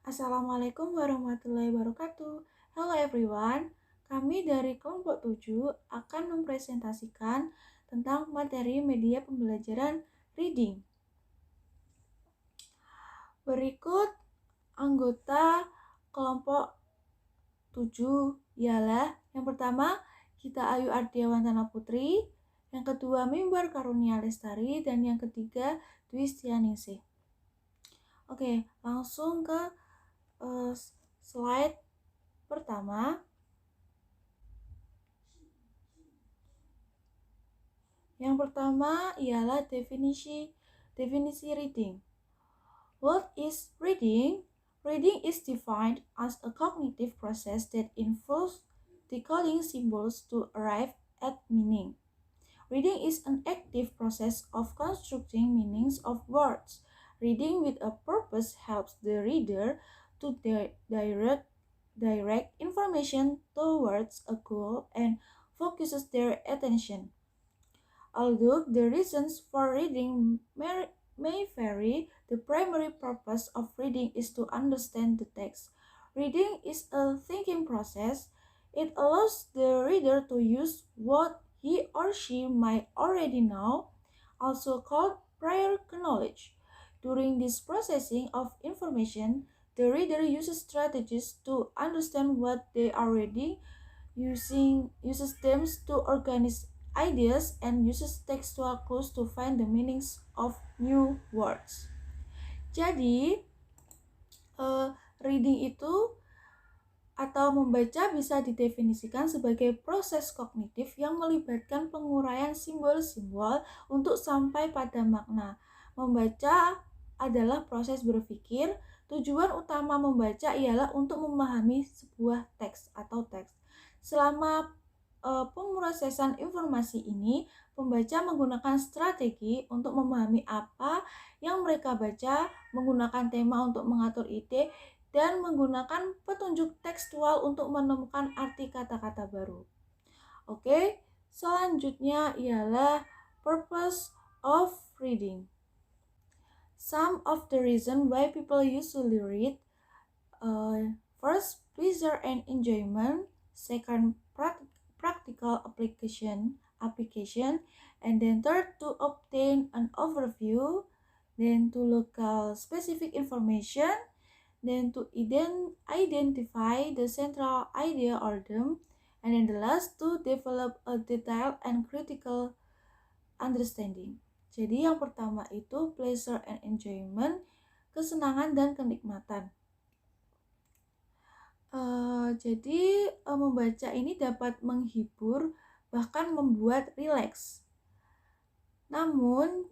Assalamualaikum warahmatullahi wabarakatuh. Hello everyone, kami dari kelompok 7 akan mempresentasikan tentang materi media pembelajaran reading. Berikut anggota kelompok 7 ialah yang pertama Gita Ayu Ardiawantana Putri, yang kedua Mimbar Karunia Lestari, dan yang ketiga Dwi Stianingsih. Oke, langsung ke slide pertama. Yang pertama ialah definisi reading. What is reading? Reading is defined as a cognitive process that involves decoding symbols to arrive at meaning. Reading is an active process of constructing meanings of words. Reading with a purpose helps the reader to direct information towards a goal and focuses their attention. Although the reasons for reading may vary, the primary purpose of reading is to understand the text. Reading is a thinking process. It allows the reader to use what he or she might already know, also called prior knowledge. During this processing of information, the reader uses strategies to understand what they are reading, uses them to organize ideas, and uses textual clues to find the meanings of new words. Jadi, reading itu atau membaca bisa didefinisikan sebagai proses kognitif yang melibatkan penguraian simbol-simbol untuk sampai pada makna. Membaca adalah proses berpikir. Tujuan utama membaca ialah untuk memahami sebuah teks atau teks. Selama pemrosesan informasi ini, pembaca menggunakan strategi untuk memahami apa yang mereka baca, menggunakan tema untuk mengatur ide, dan menggunakan petunjuk tekstual untuk menemukan arti kata-kata baru. Oke, selanjutnya ialah purpose of reading. Some of the reason why people usually read: first, pleasure and enjoyment; second, practical application, and then third, to obtain an overview, then to local specific information, then to identify the central idea or theme, and then the last, to develop a detailed and critical understanding. Jadi yang pertama itu pleasure and enjoyment, kesenangan dan kenikmatan. Jadi membaca ini dapat menghibur, bahkan membuat rileks. Namun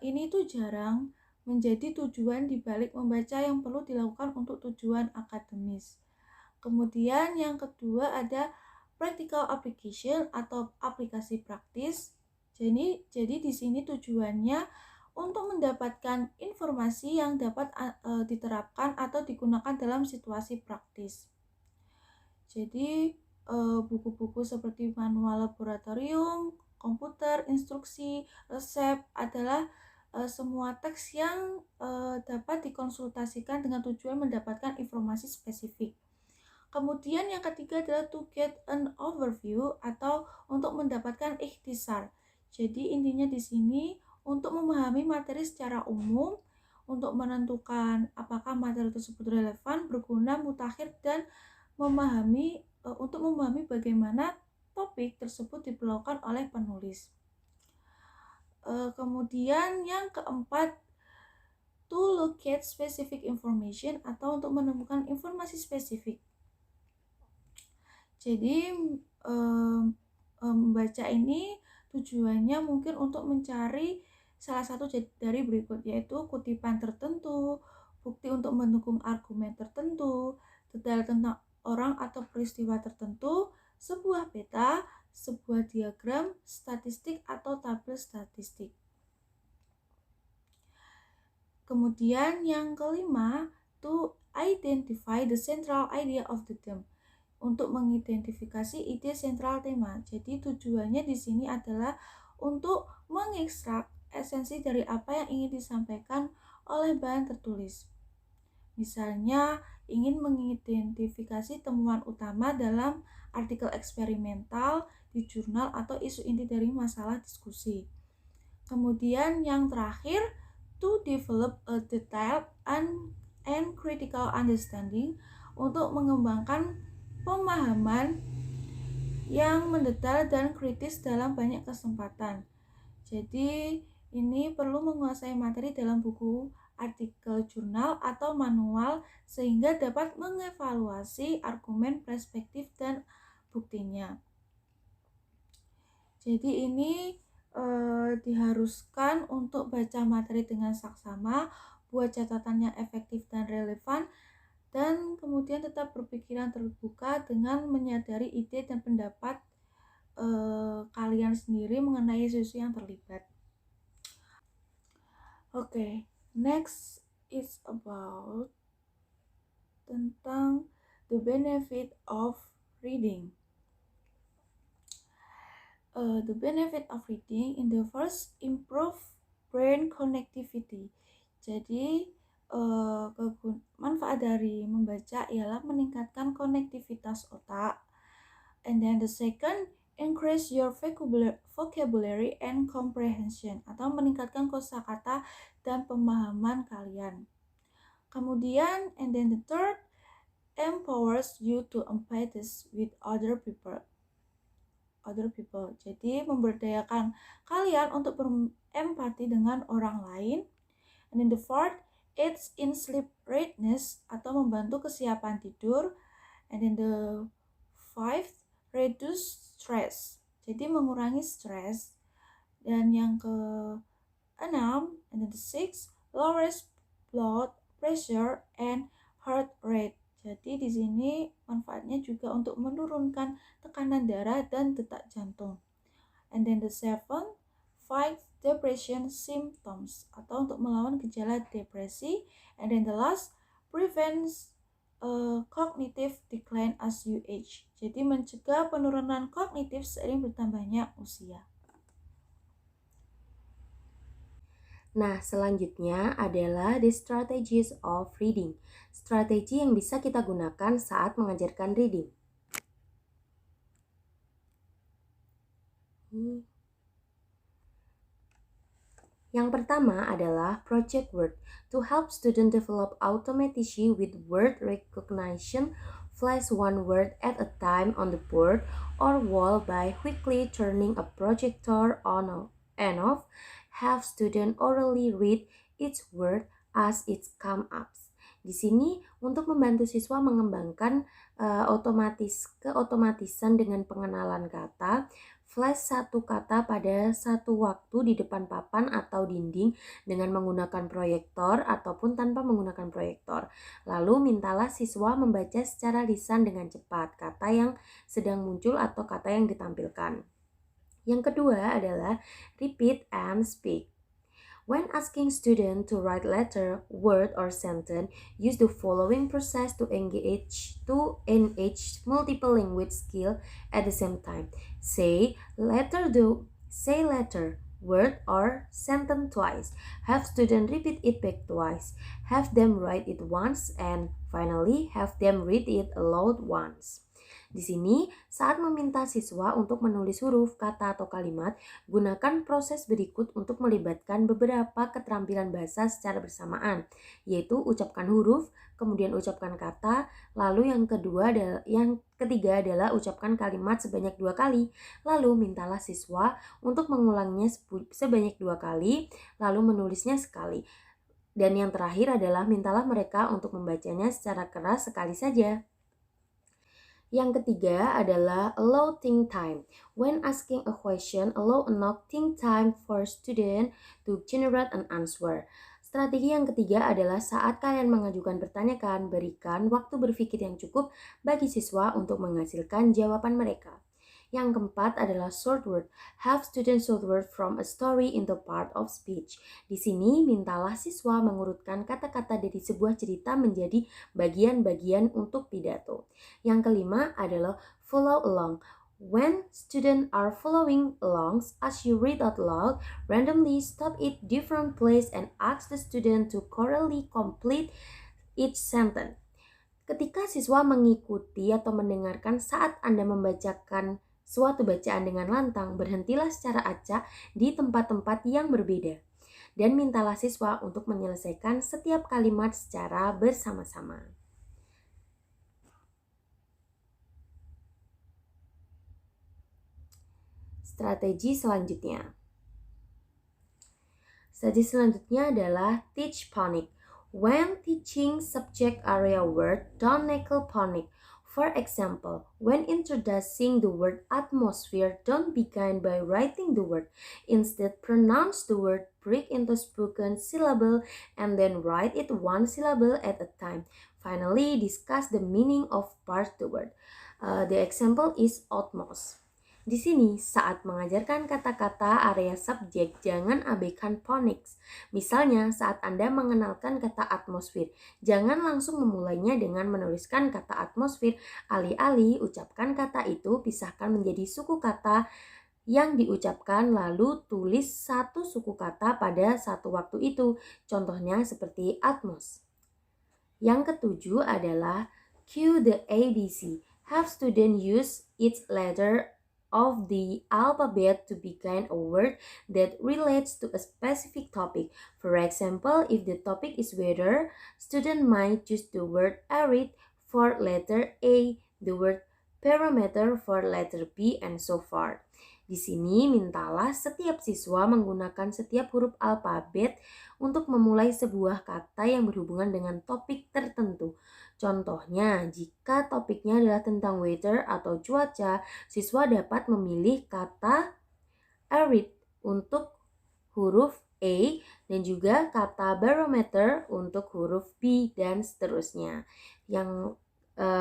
ini tuh jarang menjadi tujuan dibalik membaca yang perlu dilakukan untuk tujuan akademis. Kemudian yang kedua ada practical application atau aplikasi praktis. Jadi di sini tujuannya untuk mendapatkan informasi yang dapat diterapkan atau digunakan dalam situasi praktis. Jadi buku-buku seperti manual laboratorium, komputer, instruksi, resep adalah semua teks yang dapat dikonsultasikan dengan tujuan mendapatkan informasi spesifik. Kemudian yang ketiga adalah to get an overview atau untuk mendapatkan ikhtisar. Jadi intinya di sini untuk memahami materi secara umum, untuk menentukan apakah materi tersebut relevan, berguna, mutakhir, dan untuk memahami bagaimana topik tersebut diperlakukan oleh penulis. Kemudian yang keempat, to locate specific information atau untuk menemukan informasi spesifik. Jadi membaca ini tujuannya mungkin untuk mencari salah satu dari berikut, yaitu kutipan tertentu, bukti untuk mendukung argumen tertentu, detail tentang orang atau peristiwa tertentu, sebuah peta, sebuah diagram, statistik atau tabel statistik. Kemudian yang kelima, to identify the central idea of the theme. Untuk mengidentifikasi ide sentral tema. Jadi tujuannya di sini adalah untuk mengekstrak esensi dari apa yang ingin disampaikan oleh bahan tertulis. Misalnya, ingin mengidentifikasi temuan utama dalam artikel eksperimental di jurnal atau isu inti dari masalah diskusi. Kemudian yang terakhir, to develop a detailed and critical understanding, untuk mengembangkan pemahaman yang mendetail dan kritis dalam banyak kesempatan. Jadi, ini perlu menguasai materi dalam buku, artikel jurnal, atau manual sehingga dapat mengevaluasi argumen, perspektif, dan buktinya. Jadi ini diharuskan untuk baca materi dengan saksama, buat catatan yang efektif dan relevan, dan kemudian tetap berpikiran terbuka dengan menyadari ide dan pendapat kalian sendiri mengenai isu yang terlibat. Oke, next is about tentang the benefit of reading. The benefit of reading in the first improve brain connectivity. Jadi manfaat dari membaca ialah meningkatkan konektivitas otak. And then the second, increase your vocabulary and comprehension, atau meningkatkan kosakata dan pemahaman kalian. Kemudian, and then the third, empowers you to empathize with other people. Jadi memberdayakan kalian untuk berempati dengan orang lain. And then the fourth, aids in sleep readiness, atau membantu kesiapan tidur. And then the fifth, reduce stress, jadi mengurangi stres. Dan yang ke-6, and then the sixth, lowers blood pressure and heart rate. Jadi di sini manfaatnya juga untuk menurunkan tekanan darah dan detak jantung. And then the seventh, fight depression symptoms, atau untuk melawan gejala depresi. And then the last, prevents cognitive decline as you age. Jadi mencegah penurunan kognitif seiring bertambahnya usia. Nah, selanjutnya adalah the strategies of reading. Strategi yang bisa kita gunakan saat mengajarkan reading. Yang pertama adalah project word. To help student develop automaticity with word recognition, flash one word at a time on the board or wall by quickly turning a projector on and off. Have student orally read each word as it comes up. Di sini untuk membantu siswa mengembangkan keotomatisan dengan pengenalan kata, flash satu kata pada satu waktu di depan papan atau dinding dengan menggunakan proyektor ataupun tanpa menggunakan proyektor. Lalu mintalah siswa membaca secara lisan dengan cepat kata yang sedang muncul atau kata yang ditampilkan. Yang kedua adalah repeat and speak. When asking students to write letter, word, or sentence, use the following process to engage multiple language skill at the same time. Say letter, word, or sentence twice. Have students repeat it back twice. Have them write it once, and finally have them read it aloud once. Di sini, saat meminta siswa untuk menulis huruf, kata, atau kalimat, gunakan proses berikut untuk melibatkan beberapa keterampilan bahasa secara bersamaan, yaitu ucapkan huruf, kemudian ucapkan kata, lalu yang ketiga adalah ucapkan kalimat sebanyak 2 kali, lalu mintalah siswa untuk mengulanginya sebanyak 2 kali, lalu menulisnya sekali. Dan yang terakhir adalah mintalah mereka untuk membacanya secara keras sekali saja. Yang ketiga adalah allow think time. When asking a question, allow enough think time for student to generate an answer. Strategi yang ketiga adalah saat kalian mengajukan pertanyaan, berikan waktu berpikir yang cukup bagi siswa untuk menghasilkan jawaban mereka. Yang keempat adalah short word. Have students short word from a story into part of speech. Di sini mintalah siswa mengurutkan kata-kata dari sebuah cerita menjadi bagian-bagian untuk pidato. Yang kelima adalah follow along. When students are following along as you read out loud, randomly stop at different place and ask the student to correctly complete each sentence. Ketika siswa mengikuti atau mendengarkan saat Anda membacakan suatu bacaan dengan lantang, berhentilah secara acak di tempat-tempat yang berbeda dan mintalah siswa untuk menyelesaikan setiap kalimat secara bersama-sama. Strategi selanjutnya adalah teach phonics. When teaching subject area word, don't neglect phonics. For example, when introducing the word atmosphere, don't begin by writing the word. Instead, pronounce the word, break into spoken syllable, and then write it one syllable at a time. Finally, discuss the meaning of part the word. The example is atmos. Di sini, saat mengajarkan kata-kata area subjek, jangan abaikan phonics. Misalnya, saat Anda mengenalkan kata atmosfer, jangan langsung memulainya dengan menuliskan kata atmosfer. Alih-alih ucapkan kata itu, pisahkan menjadi suku kata yang diucapkan, lalu tulis satu suku kata pada satu waktu itu. Contohnya seperti atmos. Yang ketujuh adalah cue the ABC. Have student use each letter of the alphabet to begin a word that relates to a specific topic. For example, if the topic is weather, student might choose the word arid for letter A, the word parameter for letter B, and so forth. Di sini mintalah setiap siswa menggunakan setiap huruf alfabet untuk memulai sebuah kata yang berhubungan dengan topik tertentu. Contohnya, jika topiknya adalah tentang weather atau cuaca, siswa dapat memilih kata arid untuk huruf A dan juga kata barometer untuk huruf B dan seterusnya. Yang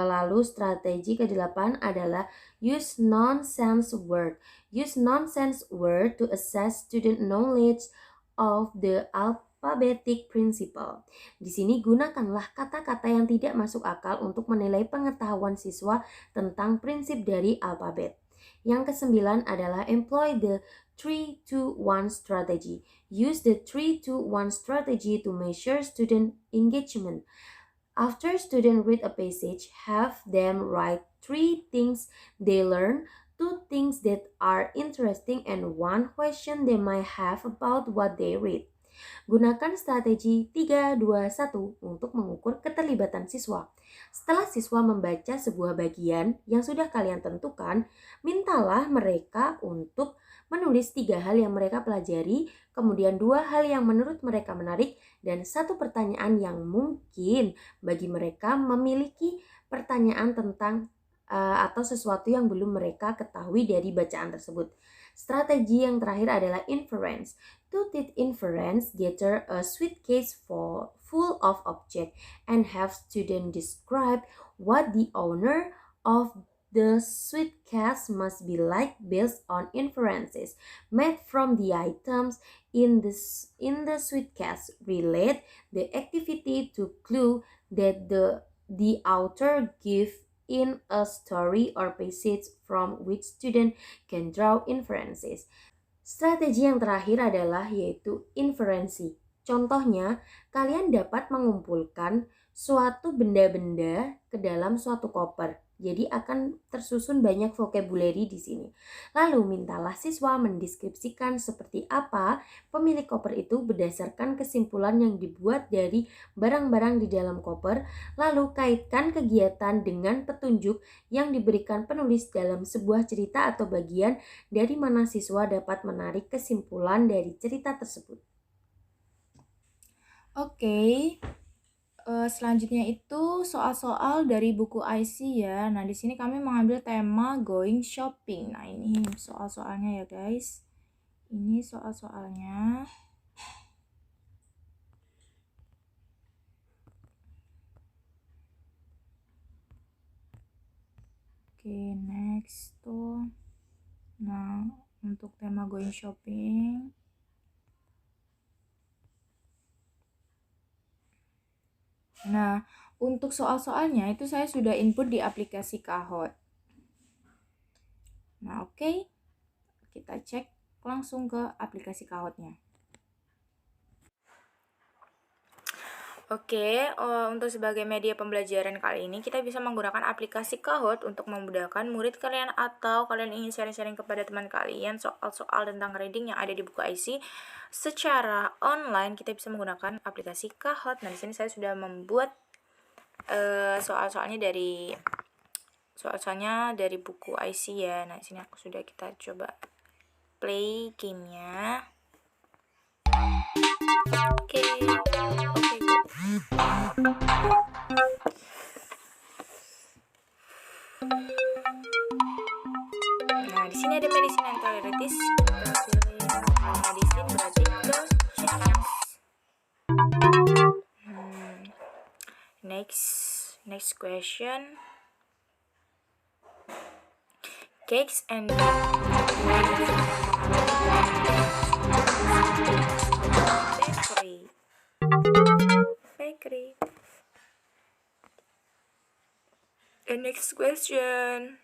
lalu strategi ke-8 adalah use nonsense word. Use nonsense word to assess student knowledge of the alphabetic principle. Di sini gunakanlah kata-kata yang tidak masuk akal untuk menilai pengetahuan siswa tentang prinsip dari alfabet. Yang ke-9 adalah employ the 3-2-1 strategy. Use the 3-2-1 strategy to measure student engagement. After students read a passage, have them write 3 things they learn, 2 things that are interesting, and 1 question they might have about what they read. Gunakan strategi 3-2-1 untuk mengukur keterlibatan siswa. Setelah siswa membaca sebuah bagian yang sudah kalian tentukan, mintalah mereka untuk menulis 3 hal yang mereka pelajari, kemudian 2 hal yang menurut mereka menarik, dan 1 pertanyaan yang mungkin bagi mereka memiliki pertanyaan tentang atau sesuatu yang belum mereka ketahui dari bacaan tersebut. Strategi yang terakhir adalah inference. To teach inference, gather a suitcase full of objects and have students describe what the owner of the suitcase must be like based on inferences made from the items in the suitcase. Relate the activity to clue that the author give in a story or passage from which student can draw inferences. Strategi yang terakhir adalah yaitu inferensi. Contohnya, kalian dapat mengumpulkan suatu benda-benda ke dalam suatu koper. Jadi akan tersusun banyak vocabulary di sini. Lalu mintalah siswa mendeskripsikan seperti apa pemilik koper itu berdasarkan kesimpulan yang dibuat dari barang-barang di dalam koper. Lalu kaitkan kegiatan dengan petunjuk yang diberikan penulis dalam sebuah cerita atau bagian dari mana siswa dapat menarik kesimpulan dari cerita tersebut. Oke. Selanjutnya itu soal-soal dari buku IC ya. Nah, di sini kami mengambil tema going shopping. Nah, ini soal-soalnya ya, guys. Ini soal-soalnya. Oke, next tuh. Nah, untuk tema going shopping. Nah, untuk soal-soalnya itu saya sudah input di aplikasi Kahoot. Nah, oke. Kita cek langsung ke aplikasi Kahootnya. Oke, untuk sebagai media pembelajaran kali ini kita bisa menggunakan aplikasi Kahoot untuk memudahkan murid kalian atau kalian ingin sharing-sharing kepada teman kalian soal-soal tentang reading yang ada di buku IC secara online. Kita bisa menggunakan aplikasi Kahoot. Nah, di sini saya sudah membuat soal-soalnya dari buku IC ya. Nah, di sini aku sudah kita coba play gamenya. Oke, nah, di sini ada medicine and toiletis. Kita pilih medicine berarti ke Chinese. Next question. Cakes and bakery. The next question.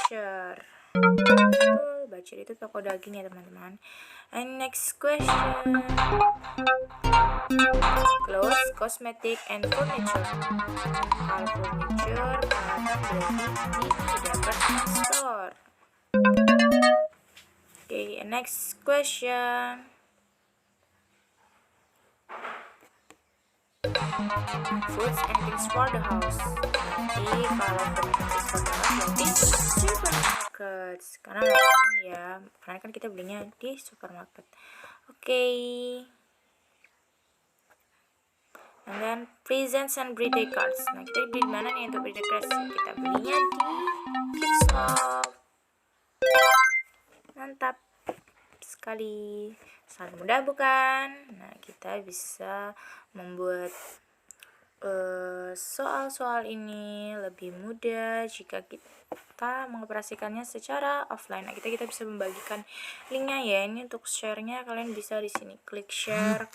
Butcher. Betul, butcher itu toko daging ya teman-teman. And next question. Clothes, cosmetic, and furniture. Kalau furniture, berarti di department store. Okay, next question. Foods and things for the house. Jadi kalau things for the house berarti supermarket. Karena makanan ya, karena kan kita belinya di supermarket. Oke. And then presents and birthday cards. Nah, kita beli di mana nih untuk birthday cards? Kita belinya di gift shop. Mantap sekali, sangat mudah bukan? Nah, kita bisa membuat soal-soal ini lebih mudah jika kita mengoperasikannya secara offline. Nah, kita bisa membagikan linknya ya. Ini untuk share-nya kalian bisa di sini klik share.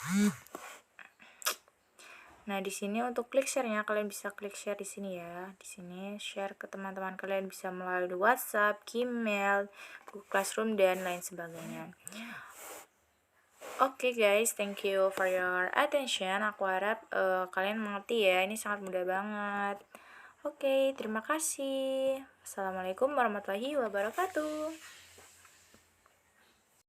Nah, di sini untuk klik share-nya kalian bisa klik share di sini ya. Di sini share ke teman-teman kalian bisa melalui WhatsApp, Gmail, Google Classroom dan lain sebagainya. Oke guys, thank you for your attention. Aku harap kalian mengerti ya. Ini sangat mudah banget. Oke, terima kasih. Assalamualaikum warahmatullahi wabarakatuh.